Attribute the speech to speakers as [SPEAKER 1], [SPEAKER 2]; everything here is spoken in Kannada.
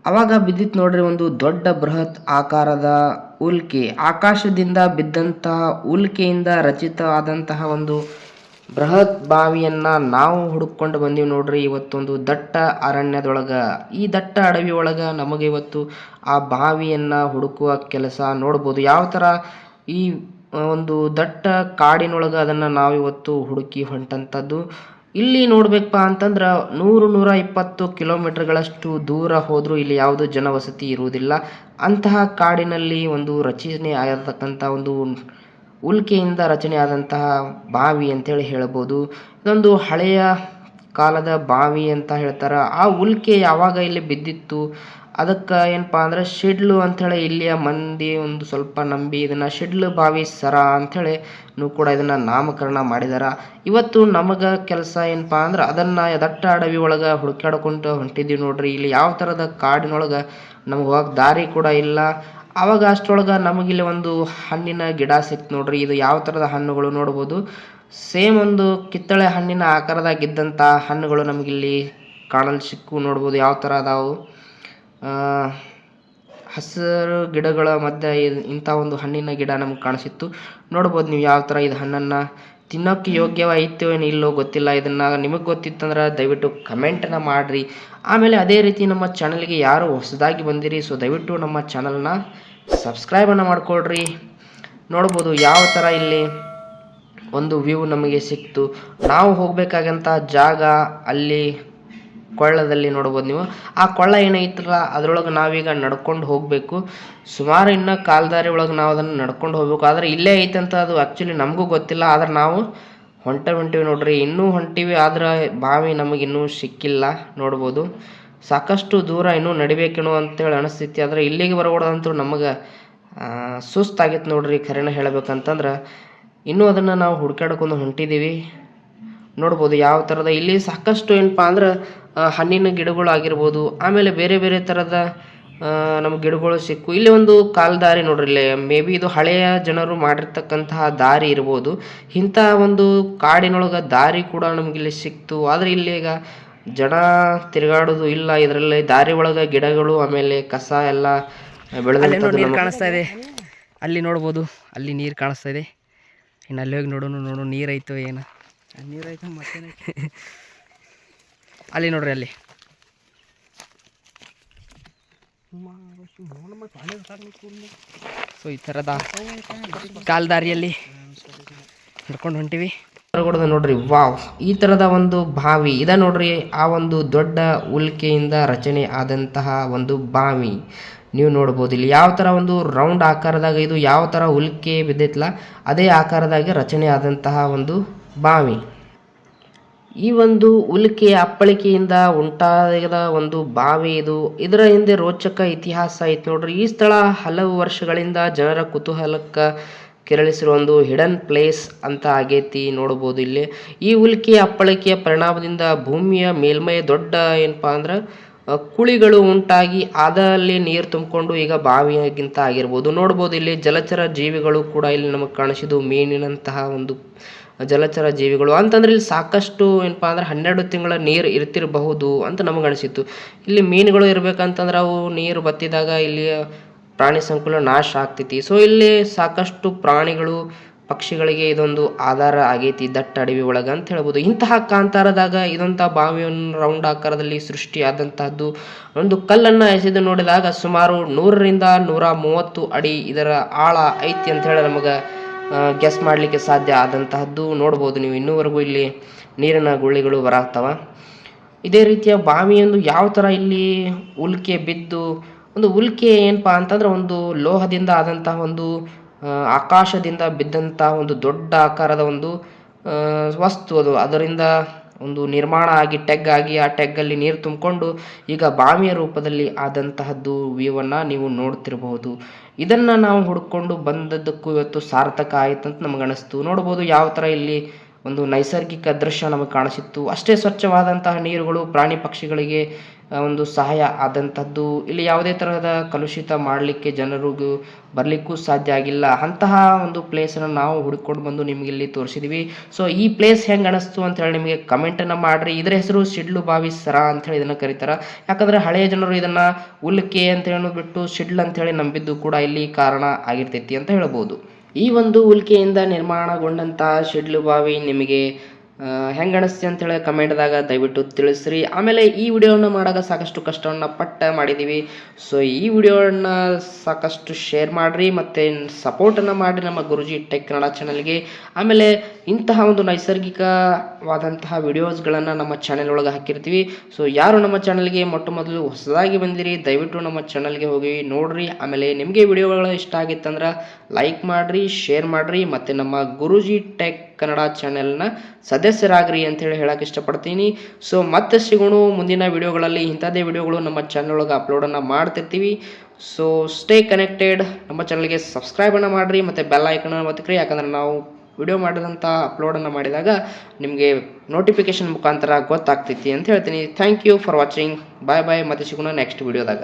[SPEAKER 1] ಅವಾಗ ಬಿದ್ದಿತ್ತು ನೋಡ್ರಿ ಒಂದು ದೊಡ್ಡ ಬೃಹತ್ ಆಕಾರದ ಉಲ್ಕೆ. ಆಕಾಶದಿಂದ ಬಿದ್ದಂತಹ ಉಲ್ಕೆಯಿಂದ ರಚಿತವಾದಂತಹ ಒಂದು ಬೃಹತ್ ಬಾವಿಯನ್ನ ನಾವು ಹುಡುಕೊಂಡು ಬಂದೀವಿ ನೋಡ್ರಿ ಇವತ್ತೊಂದು ದಟ್ಟ ಅರಣ್ಯದೊಳಗ. ಈ ದಟ್ಟ ಅಡವಿ ಒಳಗ ನಮಗೆ ಇವತ್ತು ಆ ಬಾವಿಯನ್ನ ಹುಡುಕುವ ಕೆಲಸ ನೋಡ್ಬೋದು. ಯಾವ ಥರ ಈ ಒಂದು ದಟ್ಟ ಕಾಡಿನೊಳಗ ಅದನ್ನ ನಾವಿವತ್ತು ಹುಡುಕಿ ಹೊಂಟಂಥದ್ದು. ಇಲ್ಲಿ ನೋಡ್ಬೇಕಪ್ಪ ಅಂತಂದ್ರೆ 100-120 ಕಿಲೋಮೀಟರ್ಗಳಷ್ಟು ದೂರ ಹೋದರೂ ಇಲ್ಲಿ ಯಾವುದೂ ಜನವಸತಿ ಇರುವುದಿಲ್ಲ. ಅಂತಹ ಕಾಡಿನಲ್ಲಿ ಒಂದು ರಚನೆ ಆಗಿರತಕ್ಕಂಥ ಒಂದು ಉಲ್ಕೆಯಿಂದ ರಚನೆ ಆದಂತಹ ಬಾವಿ ಅಂತೇಳಿ ಹೇಳ್ಬೋದು. ಇದೊಂದು ಹಳೆಯ ಕಾಲದ ಬಾವಿ ಅಂತ ಹೇಳ್ತಾರೆ. ಆ ಉಲ್ಕೆ ಯಾವಾಗ ಇಲ್ಲಿ ಬಿದ್ದಿತ್ತು ಅದಕ್ಕೆ ಏನಪ್ಪ ಅಂದ್ರೆ ಶಿಡ್ಲು ಅಂಥೇಳಿ ಇಲ್ಲಿಯ ಮಂದಿ ಒಂದು ಸ್ವಲ್ಪ ನಂಬಿ ಇದನ್ನು ಶಿಡ್ಲು ಬಾವಿ ಸರ ಅಂಥೇಳಿ ಕೂಡ ಇದನ್ನು ನಾಮಕರಣ ಮಾಡಿದಾರ. ಇವತ್ತು ನಮಗೆ ಕೆಲಸ ಏನಪ್ಪ ಅಂದ್ರೆ ಅದನ್ನು ದಟ್ಟ ಅಡವಿ ಒಳಗೆ ಹುಡುಕಾಡ್ಕೊಂಡು ಹೊಂಟಿದ್ದೀವಿ ನೋಡ್ರಿ. ಇಲ್ಲಿ ಯಾವ ಥರದ ಕಾಡಿನೊಳಗೆ ನಮ್ಗೆ ಹೋಗಕ್ಕೆ ದಾರಿ ಕೂಡ ಇಲ್ಲ. ಆವಾಗ ಅಷ್ಟರೊಳಗೆ ನಮಗಿಲ್ಲಿ ಒಂದು ಹಣ್ಣಿನ ಗಿಡ ಸಿಕ್ತು ನೋಡ್ರಿ. ಇದು ಯಾವ ಥರದ ಹಣ್ಣುಗಳು ನೋಡ್ಬೋದು. ಸೇಮ್ ಒಂದು ಕಿತ್ತಳೆ ಹಣ್ಣಿನ ಆಕಾರದಾಗಿದ್ದಂಥ ಹಣ್ಣುಗಳು ನಮಗಿಲ್ಲಿ ಕಾಣಲು ಸಿಕ್ಕು ನೋಡ್ಬೋದು. ಯಾವ ಥರ ಅದಾವು ಹಸಿರು ಗಿಡಗಳ ಮಧ್ಯೆ ಇಂಥ ಒಂದು ಹಣ್ಣಿನ ಗಿಡ ನಮ್ಗೆ ಕಾಣಿಸಿತ್ತು ನೋಡ್ಬೋದು. ನೀವು ಯಾವ ಥರ ಇದು ಹಣ್ಣನ್ನು ತಿನ್ನೋಕ್ಕೆ ಯೋಗ್ಯವಾಯಿತು ಏನು ಇಲ್ಲೋ ಗೊತ್ತಿಲ್ಲ. ಇದನ್ನು ನಿಮಗೆ ಗೊತ್ತಿತ್ತಂದ್ರೆ ದಯವಿಟ್ಟು ಕಮೆಂಟನ್ನು ಮಾಡಿರಿ. ಆಮೇಲೆ ಅದೇ ರೀತಿ ನಮ್ಮ ಚಾನಲ್ಗೆ ಯಾರು ಹೊಸದಾಗಿ ಬಂದಿರಿ ಸೊ ದಯವಿಟ್ಟು ನಮ್ಮ ಚಾನಲ್ನ ಸಬ್ಸ್ಕ್ರೈಬನ್ನು ಮಾಡಿಕೊಳ್ರಿ. ನೋಡ್ಬೋದು ಯಾವ ಥರ ಇಲ್ಲಿ ಒಂದು ವ್ಯೂ ನಮಗೆ ಸಿಕ್ತು. ನಾವು ಹೋಗಬೇಕಾಗಂಥ ಜಾಗ ಅಲ್ಲಿ ಕೊಳ್ಳದಲ್ಲಿ ನೋಡ್ಬೋದು ನೀವು. ಆ ಕೊಳ್ಳ ಏನೈತ್ರಲ್ಲ ಅದರೊಳಗೆ ನಾವೀಗ ನಡ್ಕೊಂಡು ಹೋಗಬೇಕು. ಸುಮಾರು ಇನ್ನು ಕಾಲ್ದಾರಿ ಒಳಗೆ ನಾವು ಅದನ್ನು ನಡ್ಕೊಂಡು ಹೋಗ್ಬೇಕು. ಆದರೆ ಇಲ್ಲೇ ಐತೆ ಅಂತ ಅದು ಆ್ಯಕ್ಚುಲಿ ನಮಗೂ ಗೊತ್ತಿಲ್ಲ. ಆದ್ರೆ ನಾವು ಹೊಂಟೀವಿ ನೋಡ್ರಿ. ಇನ್ನೂ ಹೊಂಟೀವಿ ಆದ್ರೆ ಬಾವಿ ನಮಗಿನ್ನೂ ಸಿಕ್ಕಿಲ್ಲ ನೋಡ್ಬೋದು. ಸಾಕಷ್ಟು ದೂರ ಇನ್ನೂ ನಡಿಬೇಕೇನೋ ಅಂತೇಳಿ ಅನಿಸ್ತೈತಿ. ಆದರೆ ಇಲ್ಲಿಗೆ ಬರಬಾರ್ದಂತೂ ನಮಗೆ ಸುಸ್ತಾಗಿತ್ತು ನೋಡ್ರಿ. ಖರೇನ ಹೇಳ್ಬೇಕಂತಂದ್ರೆ ಇನ್ನೂ ಅದನ್ನು ನಾವು ಹುಡ್ಕಾಡ್ಕೊಂಡು ಹೊಂಟಿದ್ದೀವಿ ನೋಡ್ಬೋದು. ಯಾವ ಥರದ ಇಲ್ಲಿ ಸಾಕಷ್ಟು ಏನಪ್ಪ ಅಂದ್ರೆ ಹಣ್ಣಿನ ಗಿಡಗಳು ಆಗಿರ್ಬೋದು. ಆಮೇಲೆ ಬೇರೆ ಬೇರೆ ಥರದ ನಮ್ಗೆ ಗಿಡಗಳು ಸಿಕ್ಕು. ಇಲ್ಲಿ ಒಂದು ಕಾಲ್ದಾರಿ ನೋಡ್ರಿ. ಇಲ್ಲಿ ಮೇ ಬಿ ಇದು ಹಳೆಯ ಜನರು ಮಾಡಿರ್ತಕ್ಕಂತಹ ದಾರಿ ಇರ್ಬೋದು. ಇಂಥ ಒಂದು ಕಾಡಿನೊಳಗೆ ದಾರಿ ಕೂಡ ನಮಗಿಲ್ಲಿ ಸಿಕ್ತು. ಆದರೆ ಇಲ್ಲಿ ಈಗ ಜನ ತಿರುಗಾಡೋದು ಇಲ್ಲ. ಇದರಲ್ಲಿ ದಾರಿ ಒಳಗೆ ಗಿಡಗಳು ಆಮೇಲೆ ಕಸ ಎಲ್ಲ ಬೆಳೆದ ಕಾಣಿಸ್ತಾ ಇದೆ. ಅಲ್ಲಿ ನೋಡ್ಬೋದು, ಅಲ್ಲಿ ನೀರು ಕಾಣಿಸ್ತಾ ಇದೆ. ಇನ್ನು ಅಲ್ಲಿ ಹೋಗಿ ನೋಡು ನೀರೈತೋ ಏನು ನೀರೈತೆ ಮತ್ತೆ ಅಲ್ಲಿ ನೋಡ್ರಿ. ಅಲ್ಲಿ ಸೊ ಈ ಥರದ ಕಾಲ್ದಾರಿಯಲ್ಲಿ ನಡ್ಕೊಂಡು ಹೊಂಟಿವಿ ನೋಡ್ರಿ. ವಾವ್, ಈ ಥರದ ಒಂದು ಬಾವಿ ಇದ ನೋಡ್ರಿ. ಆ ಒಂದು ದೊಡ್ಡ ಉಲ್ಕೆಯಿಂದ ರಚನೆ ಆದಂತಹ ಒಂದು ಬಾವಿ ನೀವು ನೋಡ್ಬೋದು. ಇಲ್ಲಿ ಯಾವ ಥರ ಒಂದು ರೌಂಡ್ ಆಕಾರದಾಗ ಇದು ಯಾವ ಥರ ಉಲ್ಕೆ ಬಿದ್ದೈತಲ್ಲ ಅದೇ ಆಕಾರದಾಗೆ ರಚನೆ ಆದಂತಹ ಒಂದು ಬಾವಿ. ಈ ಒಂದು ಉಲ್ಕೆಯ ಅಪ್ಪಳಿಕೆಯಿಂದ ಉಂಟಾದ ಒಂದು ಬಾವಿ ಇದು. ಇದರ ಹಿಂದೆ ರೋಚಕ ಇತಿಹಾಸ ಐತೆ ನೋಡ್ರಿ. ಈ ಸ್ಥಳ ಹಲವು ವರ್ಷಗಳಿಂದ ಜನರ ಕುತೂಹಲಕ್ಕೆ ಕೆರಳಿಸಿರುವ ಒಂದು ಹಿಡನ್ ಪ್ಲೇಸ್ ಅಂತ ಆಗೈತಿ ನೋಡ್ಬೋದು. ಇಲ್ಲಿ ಈ ಉಲ್ಕೆಯ ಅಪ್ಪಳಿಕೆಯ ಪರಿಣಾಮದಿಂದ ಭೂಮಿಯ ಮೇಲ್ಮೈ ದೊಡ್ಡ ಏನಪ್ಪ ಅಂದ್ರೆ ಕುಳಿಗಳು ಉಂಟಾಗಿ ಅದರಲ್ಲಿ ನೀರು ತುಂಬಿಕೊಂಡು ಈಗ ಬಾವಿಯಾಗಿಂತ ಆಗಿರ್ಬೋದು ನೋಡ್ಬೋದು. ಇಲ್ಲಿ ಜಲಚರ ಜೀವಿಗಳು ಕೂಡ ಇಲ್ಲಿ ನಮಗೆ ಕಾಣಿಸಿದ್ದು. ಮೀನಿನಂತಹ ಒಂದು ಜಲಚರ ಜೀವಿಗಳು ಅಂತಂದ್ರೆ ಇಲ್ಲಿ ಸಾಕಷ್ಟು ಏನಪ್ಪ ಅಂದ್ರೆ 12 ತಿಂಗಳ ನೀರು ಇರ್ತಿರಬಹುದು ಅಂತ ನಮಗೆ ಅನಿಸಿತ್ತು. ಇಲ್ಲಿ ಮೀನುಗಳು ಇರ್ಬೇಕಂತಂದ್ರೆ ಅವು ನೀರು ಬತ್ತಿದಾಗ ಇಲ್ಲಿ ಪ್ರಾಣಿ ಸಂಕುಲ ನಾಶ ಆಗ್ತೈತಿ. ಸೊ ಇಲ್ಲಿ ಸಾಕಷ್ಟು ಪ್ರಾಣಿಗಳು ಪಕ್ಷಿಗಳಿಗೆ ಇದೊಂದು ಆಧಾರ ಆಗೈತಿ ದಟ್ಟ ಅಡವಿ ಒಳಗೆ ಅಂತ ಹೇಳ್ಬೋದು. ಇಂತಹ ಕಾಂತಾರದಾಗ ಇದೊಂಥ ಬಾವಿಯನ್ನು ರೌಂಡ್ ಆಕಾರದಲ್ಲಿ ಸೃಷ್ಟಿಯಾದಂತಹದ್ದು. ಒಂದು ಕಲ್ಲನ್ನು ಎಸೆದು ನೋಡಿದಾಗ ಸುಮಾರು 100-130 ಅಡಿ ಇದರ ಆಳ ಐತಿ ಅಂತ ಹೇಳಿ ನಮಗೆ ಗೆಸ್ ಮಾಡಲಿಕ್ಕೆ ಸಾಧ್ಯ ಆದಂತಹದ್ದು ನೋಡ್ಬೋದು ನೀವು. ಇನ್ನೂವರೆಗೂ ಇಲ್ಲಿ ನೀರಿನ ಗುಳ್ಳಿಗಳು ಬರಾಗ್ತವ. ಇದೇ ರೀತಿಯ ಬಾವಿಯೊಂದು ಯಾವ ಥರ ಇಲ್ಲಿ ಉಲ್ಕೆ ಬಿದ್ದು ಒಂದು ಉಲ್ಕೆ ಏನಪ್ಪಾ ಅಂತಂದ್ರೆ ಒಂದು ಲೋಹದಿಂದ ಆದಂತಹ ಒಂದು ಆಕಾಶದಿಂದ ಬಿದ್ದಂತಹ ಒಂದು ದೊಡ್ಡ ಆಕಾರದ ಒಂದು ವಸ್ತು ಅದು. ಅದರಿಂದ ಒಂದು ನಿರ್ಮಾಣ ಆಗಿ ಟೆಗ್ ಆಗಿ ಆ ಟೆಗ್ಗಲ್ಲಿ ನೀರು ತುಂಬಿಕೊಂಡು ಈಗ ಬಾವಿಯ ರೂಪದಲ್ಲಿ ಆದಂತಹದ್ದು ವ್ಯೂವನ್ನು ನೀವು ನೋಡ್ತಿರಬಹುದು. ಇದನ್ನು ನಾವು ಹುಡ್ಕೊಂಡು ಬಂದದ್ದಕ್ಕೂ ಇವತ್ತು ಸಾರ್ಥಕ ಆಯ್ತಂತ ನಮಗೆ ಅನಿಸ್ತು. ನೋಡ್ಬೋದು ಯಾವ ಥರ ಇಲ್ಲಿ ಒಂದು ನೈಸರ್ಗಿಕ ದೃಶ್ಯ ನಮಗೆ ಕಾಣಿಸಿತ್ತು. ಅಷ್ಟೇ ಸ್ವಚ್ಛವಾದಂತಹ ನೀರುಗಳು ಪ್ರಾಣಿ ಪಕ್ಷಿಗಳಿಗೆ ಒಂದು ಸಹಾಯ ಆದಂಥದ್ದು. ಇಲ್ಲಿ ಯಾವುದೇ ತರಹದ ಕಲುಷಿತ ಮಾಡಲಿಕ್ಕೆ ಜನರಿಗೂ ಬರಲಿಕ್ಕೂ ಸಾಧ್ಯ ಆಗಿಲ್ಲ. ಅಂತಹ ಒಂದು ಪ್ಲೇಸನ್ನು ನಾವು ಹುಡುಕೊಂಡು ಬಂದು ನಿಮಗೆ ಇಲ್ಲಿ ತೋರಿಸಿದ್ವಿ. ಸೊ ಈ ಪ್ಲೇಸ್ ಹೆಂಗೆ ಅನಿಸ್ತು ಅಂತೇಳಿ ನಿಮಗೆ ಕಮೆಂಟನ್ನು ಮಾಡಿರಿ. ಇದರ ಹೆಸರು ಸಿಡ್ಲು ಬಾವಿ ಸರ ಅಂಥೇಳಿ ಇದನ್ನು ಕರೀತಾರೆ. ಯಾಕಂದರೆ ಹಳೆಯ ಜನರು ಇದನ್ನು ಉಲ್ಕೆ ಅಂತೇಳಿ ಬಿಟ್ಟು ಸಿಡ್ಲು ಅಂಥೇಳಿ ನಂಬಿದ್ದು ಕೂಡ ಇಲ್ಲಿ ಕಾರಣ ಆಗಿರ್ತೈತಿ ಅಂತ ಹೇಳ್ಬೋದು. ಈ ಒಂದು ಉಲ್ಕೆಯಿಂದ ನಿರ್ಮಾಣಗೊಂಡಂಥ ಸಿಡ್ಲು ಬಾವಿ ನಿಮಗೆ ಹೆಂಗೆ ಅನಿಸ್ತಿ ಅಂತೇಳಿ ಕಮೆಂಟ್ದಾಗ ದಯವಿಟ್ಟು ತಿಳಿಸ್ರಿ. ಆಮೇಲೆ ಈ ವಿಡಿಯೋನ ಮಾಡೋಕೆ ಸಾಕಷ್ಟು ಕಷ್ಟವನ್ನು ಮಾಡಿದ್ದೀವಿ. ಸೊ ಈ ವಿಡಿಯೋನ ಸಾಕಷ್ಟು ಶೇರ್ ಮಾಡಿರಿ ಮತ್ತು ಸಪೋರ್ಟನ್ನು ಮಾಡಿರಿ ನಮ್ಮ ಗುರುಜಿ ಟೆಕ್ ಕನ್ನಡ ಚಾನಲ್ಗೆ. ಆಮೇಲೆ ಇಂತಹ ಒಂದು ನೈಸರ್ಗಿಕವಾದಂತಹ ವಿಡಿಯೋಸ್ಗಳನ್ನು ನಮ್ಮ ಚಾನೆಲ್ ಒಳಗೆ ಹಾಕಿರ್ತೀವಿ. ಸೊ ಯಾರು ನಮ್ಮ ಚಾನಲ್ಗೆ ಮೊಟ್ಟ ಮೊದಲು ಹೊಸದಾಗಿ ಬಂದಿರಿ ದಯವಿಟ್ಟು ನಮ್ಮ ಚಾನಲ್ಗೆ ಹೋಗಿ ನೋಡಿರಿ. ಆಮೇಲೆ ನಿಮಗೆ ವಿಡಿಯೋಗಳು ಇಷ್ಟ ಆಗಿತ್ತಂದ್ರೆ ಲೈಕ್ ಮಾಡಿರಿ, ಶೇರ್ ಮಾಡಿರಿ ಮತ್ತು ನಮ್ಮ ಗುರುಜಿ ಟೆಕ್ ಕನ್ನಡ ಚಾನೆಲ್ನ ಸದಸ್ಯರಾಗ್ರಿ ಅಂತೇಳಿ ಹೇಳಕ್ಕೆ ಇಷ್ಟಪಡ್ತೀನಿ. ಸೊ ಮತ್ತೆ ಸಿಗೋಣ ಮುಂದಿನ ವಿಡಿಯೋಗಳಲ್ಲಿ. ಇಂಥದ್ದೇ ವಿಡಿಯೋಗಳು ನಮ್ಮ ಚಾನಲ್ ಒಳಗೆ ಅಪ್ಲೋಡನ್ನು ಮಾಡ್ತಿರ್ತೀವಿ. So stay connected. ನಮ್ಮ ಚಾನಲ್ಗೆ ಸಬ್ಸ್ಕ್ರೈಬನ್ನು ಮಾಡಿರಿ ಮತ್ತು ಬೆಲ್ ಐಕನ್ನ ಒತ್ತಿರಿ. ಯಾಕಂದರೆ ನಾವು ವಿಡಿಯೋ ಮಾಡಿದಂಥ ಅಪ್ಲೋಡನ್ನು ಮಾಡಿದಾಗ ನಿಮಗೆ ನೋಟಿಫಿಕೇಷನ್ ಮುಖಾಂತರ ಗೊತ್ತಾಗ್ತೈತಿ ಅಂತ ಹೇಳ್ತೀನಿ. Thank you for watching. Bye bye. ಮತ್ತೆ ಸಿಗೋಣ ನೆಕ್ಸ್ಟ್ ವಿಡಿಯೋದಾಗ.